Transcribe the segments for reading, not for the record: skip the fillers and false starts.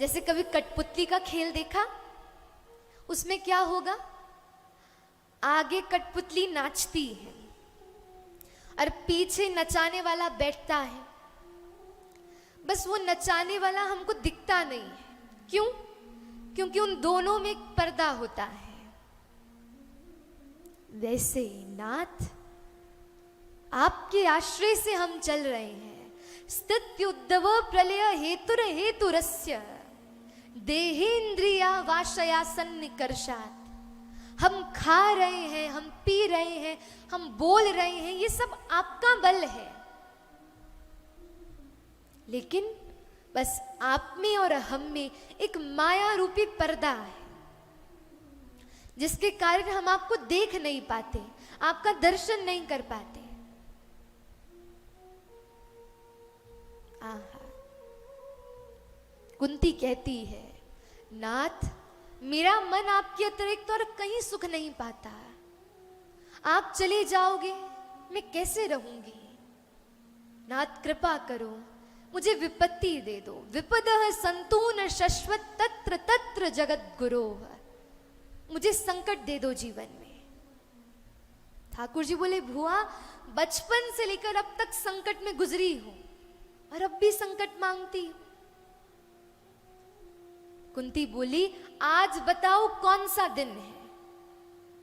जैसे कभी कठपुतली का खेल देखा? उसमें क्या होगा? आगे कठपुतली नाचती है और पीछे नचाने वाला बैठता है। बस वो नचाने वाला हमको दिखता नहीं है। क्यों? क्योंकि उन दोनों में एक पर्दा होता है। वैसे नाथ, आपके आश्रय से हम चल रहे हैं। स्थित्युद्धव प्रलय हेतुर हेतुरस्य देहेन्द्रिया वाशया सन्निकर्षात्। हम खा रहे हैं, हम पी रहे हैं, हम बोल रहे हैं, ये सब आपका बल है। लेकिन बस आप में और हम में एक माया रूपी पर्दा है, जिसके कारण हम आपको देख नहीं पाते, आपका दर्शन नहीं कर पाते। आहा। कुंती कहती है, नाथ, मेरा मन आपके अतिरिक्त और कहीं सुख नहीं पाता। आप चले जाओगे, मैं कैसे रहूंगी? नाथ कृपा करो, मुझे विपत्ति दे दो। विपदः संतून शश्वत तत्र तत्र जगत गुरोः। मुझे संकट दे दो जीवन में। ठाकुर जी बोले, भुआ बचपन से लेकर अब तक संकट में गुजरी हो और अब भी संकट मांगती हो। कुंती बोली, आज बताओ कौन सा दिन है?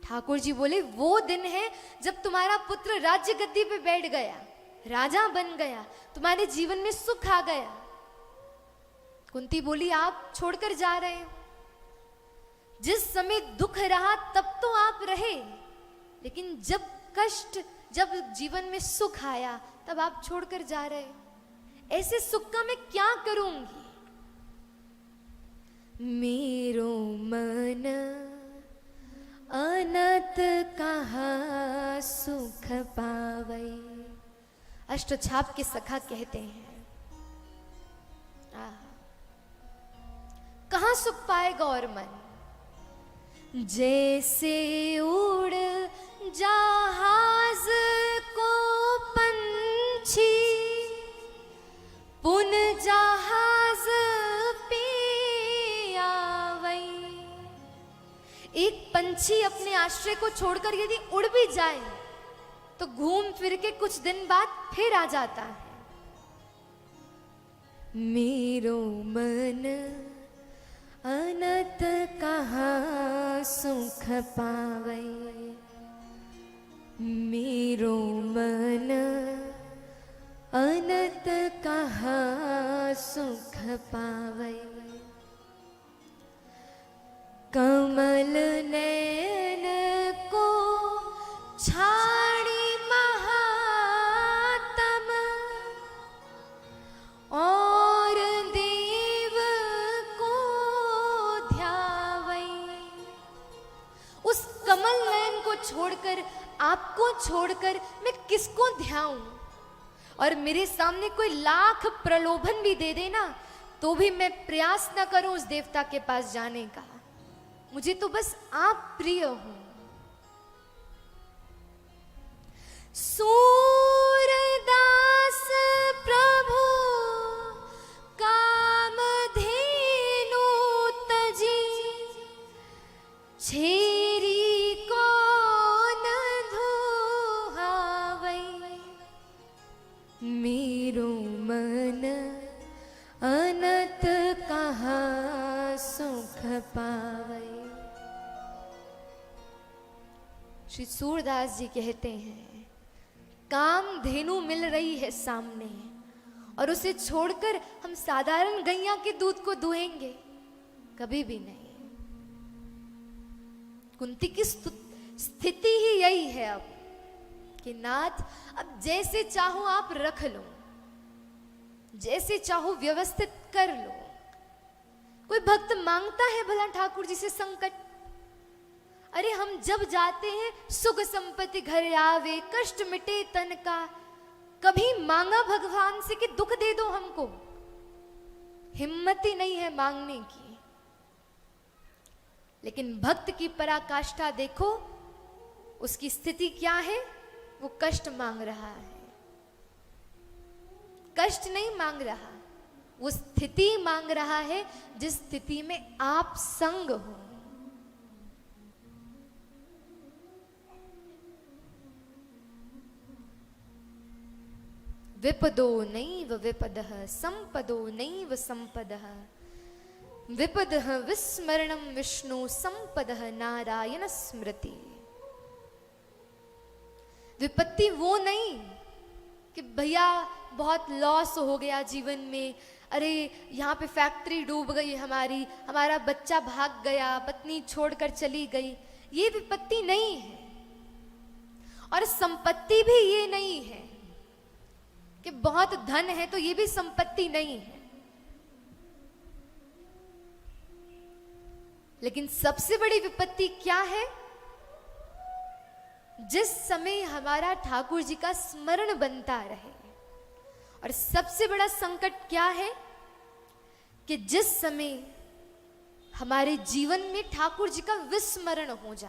ठाकुर जी बोले, वो दिन है जब तुम्हारा पुत्र राज्य गद्दी पे बैठ गया, राजा बन गया, तुम्हारे जीवन में सुख आ गया। कुंती बोली, आप छोड़कर जा रहे हो। जिस समय दुख रहा तब तो आप रहे, लेकिन जब कष्ट, जब जीवन में सुख आया, तब आप छोड़कर जा रहे हो। ऐसे सुख का मैं क्या करूंगी? मेरो मन अनत कहाँ सुख पावे। अष्टछाप के सखा कहते हैं, कहाँ सुख पाएगा और मन? जैसे उड़ जहाज को पंछी पुन जहाज पे आवई। एक पंछी अपने आश्रय को छोड़कर यदि उड़ भी जाए तो घूम फिर के कुछ दिन बाद फिर आ जाता है। मेरो मन अनत कहाँ सुख पावे। मेरो मन अनत कहाँ सुख पावे। कमल नैन को छाड़ी महातम और देव को ध्यावै। उस कमल नयन को छोड़कर, आपको छोड़कर मैं किसको ध्याऊं? और मेरे सामने कोई लाख प्रलोभन भी दे देना तो भी मैं प्रयास न करूं उस देवता के पास जाने का। मुझे तो बस आप प्रिय हो। सूरदास प्रभु कामधेनु तजी छेरी को न धुहावै। मेरो मन अनत कहाँ सुख पावे। श्री सूरदास जी कहते हैं, काम धेनु मिल रही है सामने और उसे छोड़कर हम साधारण गैया के दूध को दुहेंगे? कभी भी नहीं। कुंती की स्थिति ही यही है अब कि नाथ, अब जैसे चाहो आप रख लो, जैसे चाहो व्यवस्थित कर लो। कोई भक्त मांगता है भला ठाकुर जी से संकट? अरे हम जब जाते हैं, सुख संपत्ति घर आवे, कष्ट मिटे तन का, कभी मांगा भगवान से कि दुख दे दो हमको? हिम्मत ही नहीं है मांगने की। लेकिन भक्त की पराकाष्ठा देखो, उसकी स्थिति क्या है? वो कष्ट मांग रहा है, कष्ट नहीं मांग रहा, वो स्थिति मांग रहा है जिस स्थिति में आप संग हो। विपदो नैव विपदः संपदो नैव संपदः विपदः विस्मरणं विष्णु संपदः नारायण स्मृति। विपत्ति वो नहीं कि भैया बहुत लॉस हो गया जीवन में, अरे यहाँ पे फैक्ट्री डूब गई हमारी, हमारा बच्चा भाग गया, पत्नी छोड़कर चली गई, ये विपत्ति नहीं है। और संपत्ति भी ये नहीं है कि बहुत धन है तो ये भी संपत्ति नहीं है। लेकिन सबसे बड़ी विपत्ति क्या है? जिस समय हमारा ठाकुर जी का स्मरण बनता रहे। और सबसे बड़ा संकट क्या है कि जिस समय हमारे जीवन में ठाकुर जी का विस्मरण हो जाए।